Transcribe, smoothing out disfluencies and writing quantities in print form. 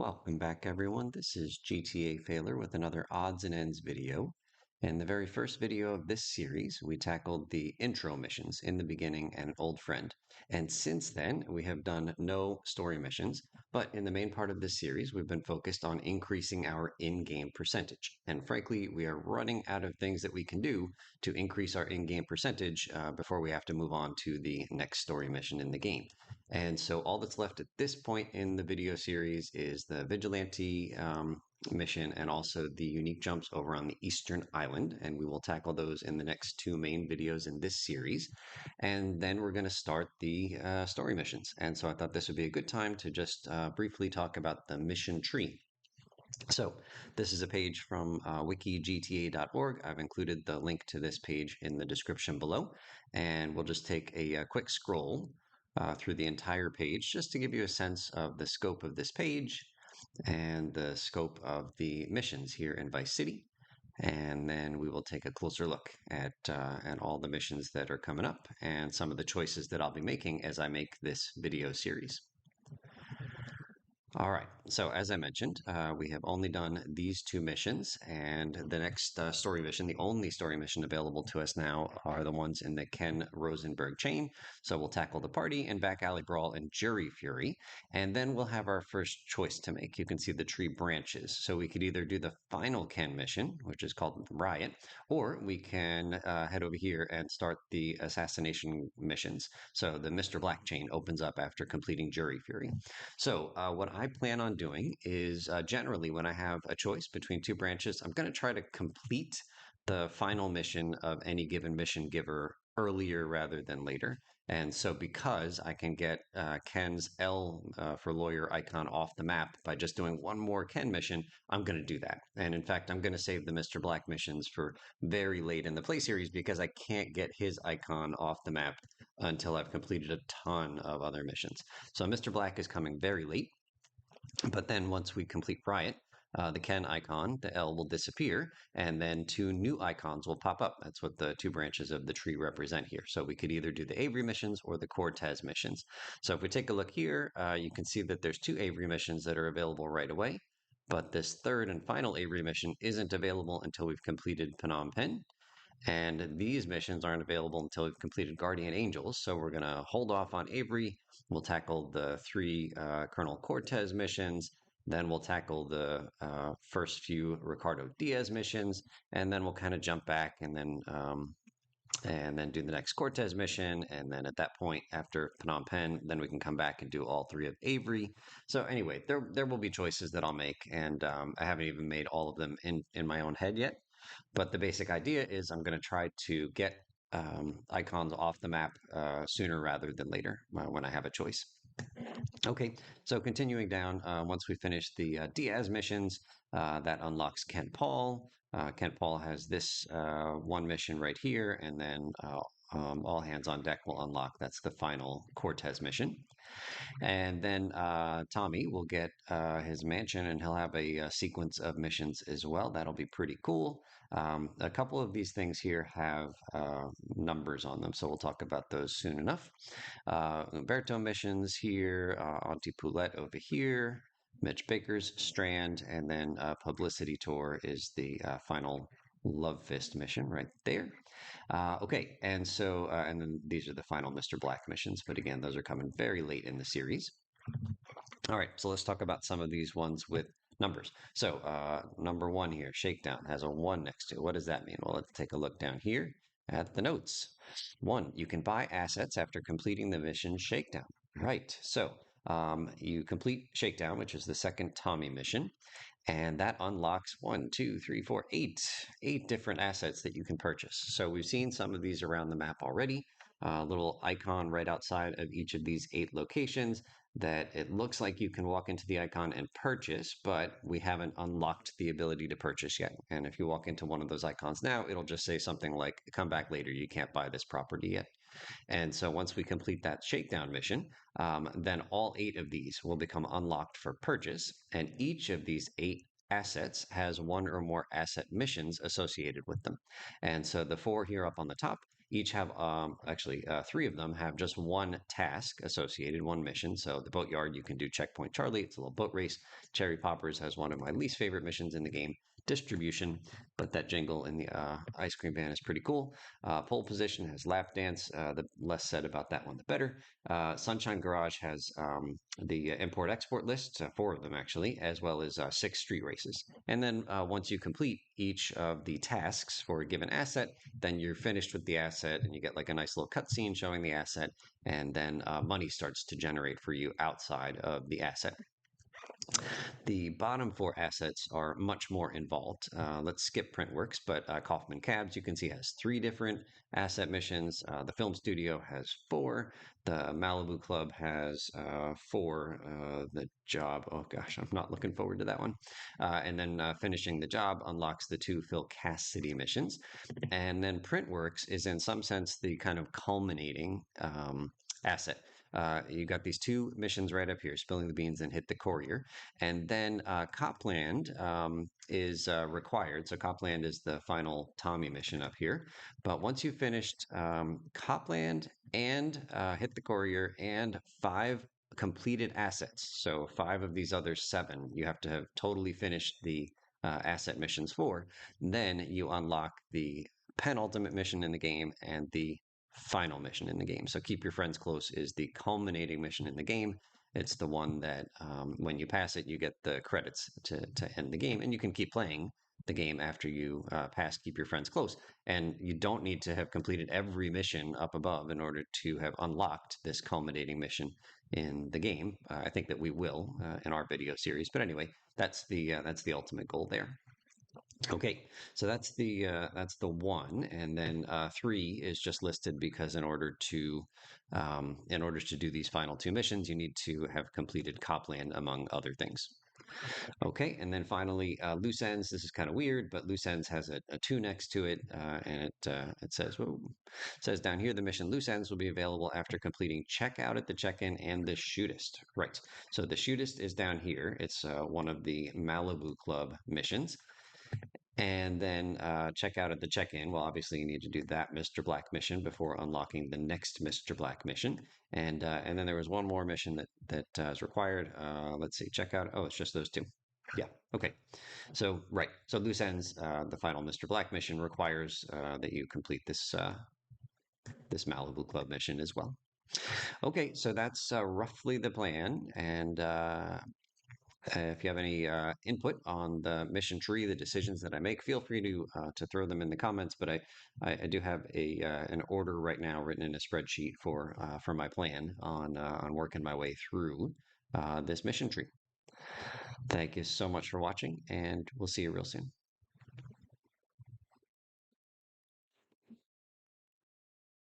Welcome back, everyone. This is GTA Failer with another odds and ends video. In the very first video of this series, we tackled the intro missions in the beginning and an old friend. And since then, we have done no story missions. But in the main part of this series, we've been focused on increasing our in-game percentage. And frankly, we are running out of things that we can do to increase our in-game percentage before we have to move on to the next story mission in the game. And so all that's left at this point in the video series is the vigilante mission and also the unique jumps over on the Eastern Island. And we will tackle those in the next two main videos in this series. And then we're going to start the story missions. And so I thought this would be a good time to just briefly talk about the mission tree. So this is a page from wiki.gta.org. I've included the link to this page in the description below, and we'll just take a quick scroll through the entire page just to give you a sense of the scope of this page and the scope of the missions here in Vice City. And then we will take a closer look at all the missions that are coming up and some of the choices that I'll be making as I make this video series. All right, so as I mentioned, we have only done these two missions, and the next story mission, the only story mission available to us now, are the ones in the Ken Rosenberg chain. So we'll tackle the party and back alley brawl and jury fury, and then we'll have our first choice to make. You can see the tree branches. So we could either do the final Ken mission, which is called Riot, or we can head over here and start the assassination missions. So the Mr. Black chain opens up after completing jury fury. So what I plan on doing is generally when I have a choice between two branches, I'm going to try to complete the final mission of any given mission giver earlier rather than later. And so because I can get Ken's L for lawyer icon off the map by just doing one more Ken mission, I'm going to do that. And in fact, I'm going to save the Mr. Black missions for very late in the play series because I can't get his icon off the map until I've completed a ton of other missions. So Mr. Black is coming very late, but then once we complete Riot, the Ken icon, the L will disappear, and then two new icons will pop up. That's what the two branches of the tree represent here. So we could either do the Avery missions or the Cortez missions. So if we take a look here, you can see that there's two Avery missions that are available right away, but this third and final Avery mission isn't available until we've completed Phnom Penh. And these missions aren't available until we've completed Guardian Angels. So we're going to hold off on Avery. We'll tackle the three Colonel Cortez missions. Then we'll tackle the first few Ricardo Diaz missions. And then we'll kind of jump back and then do the next Cortez mission. And then at that point, after Phnom Penh, then we can come back and do all three of Avery. So anyway, there will be choices that I'll make. And I haven't even made all of them in my own head yet. But the basic idea is I'm going to try to get icons off the map sooner rather than later when I have a choice. Okay, so continuing down, once we finish the Diaz missions, that unlocks Kent Paul. Kent Paul has this one mission right here, and then all hands on deck will unlock. That's the final Cortez mission. And then Tommy will get his mansion and he'll have a sequence of missions as well. That'll be pretty cool. A couple of these things here have numbers on them, so we'll talk about those soon enough. Umberto missions here, Auntie Poulette over here, Mitch Baker's Strand, and then Publicity Tour is the final Love Fist mission right there. Okay, and so, and then these are the final Mr. Black missions, but again, those are coming very late in the series. All right, so let's talk about some of these ones with numbers. So, number one here, Shakedown, has a 1 next to it. What does that mean? Well, let's take a look down here at the notes. 1, you can buy assets after completing the mission Shakedown. Right, so you complete Shakedown, which is the second Tommy mission, and that unlocks 1, 2, 3, 4, 8 different assets that you can purchase. So we've seen some of these around the map already. A little icon right outside of each of these 8 locations that it looks like you can walk into the icon and purchase, but we haven't unlocked the ability to purchase yet. And if you walk into one of those icons now, it'll just say something like, come back later, you can't buy this property yet. And so once we complete that shakedown mission, then all 8 of these will become unlocked for purchase. And each of these 8 assets has 1 or more asset missions associated with them. And so the 4 here up on the top each have actually three of them have just one task associated, one mission. So the boatyard, you can do Checkpoint Charlie. It's a little boat race. Cherry Poppers has one of my least favorite missions in the game, distribution, but that jingle in the ice cream van is pretty cool. Pole position has lap dance. The less said about that one, the better. Sunshine Garage has the import export list, four of them actually, as well as six street races. And then once you complete each of the tasks for a given asset, then you're finished with the asset and you get like a nice little cutscene showing the asset. And then money starts to generate for you outside of the asset. The bottom four assets are much more involved. Let's skip Printworks, but Kaufman Cabs, you can see, has three different asset missions. The film studio has four. The Malibu Club has four. The job, oh gosh, I'm not looking forward to that one. And then finishing the job unlocks the two Phil Cassidy missions. And then Printworks is, in some sense, the kind of culminating asset. You got these two missions right up here, spilling the beans and hit the courier. And then Copland is required. So Copland is the final Tommy mission up here. But once you've finished Copland and hit the courier and five completed assets, so five of these other seven, you have to have totally finished the asset missions for, then you unlock the penultimate mission in the game and the final mission in the game. So Keep Your Friends Close is the culminating mission in the game. It's the one that when you pass it, you get the credits to end the game, and you can keep playing the game after you pass Keep Your Friends Close. And you don't need to have completed every mission up above in order to have unlocked this culminating mission in the game. I think that we will in our video series, but anyway, that's the ultimate goal there. Okay, so that's the one, and then three is just listed because in order to do these final two missions, you need to have completed Copland among other things. Okay, and then finally, loose ends. This is kind of weird, but loose ends has a two next to it, and it says, whoa, it says down here the mission loose ends will be available after completing checkout at the check-in and the shootist. Right. So the shootist is down here. It's one of the Malibu Club missions. And then check out at the check-in. Well, obviously you need to do that Mr. Black mission before unlocking the next Mr. Black mission. And then there was one more mission that is required. Let's see, check out. Oh, it's just those two. Yeah. Okay. So right. So loose ends. The final Mr. Black mission requires that you complete this Malibu Club mission as well. Okay. So that's roughly the plan. And if you have any input on the mission tree, the decisions that I make, feel free to throw them in the comments. But I do have an order right now written in a spreadsheet for my plan on working my way through this mission tree. Thank you so much for watching, and we'll see you real soon.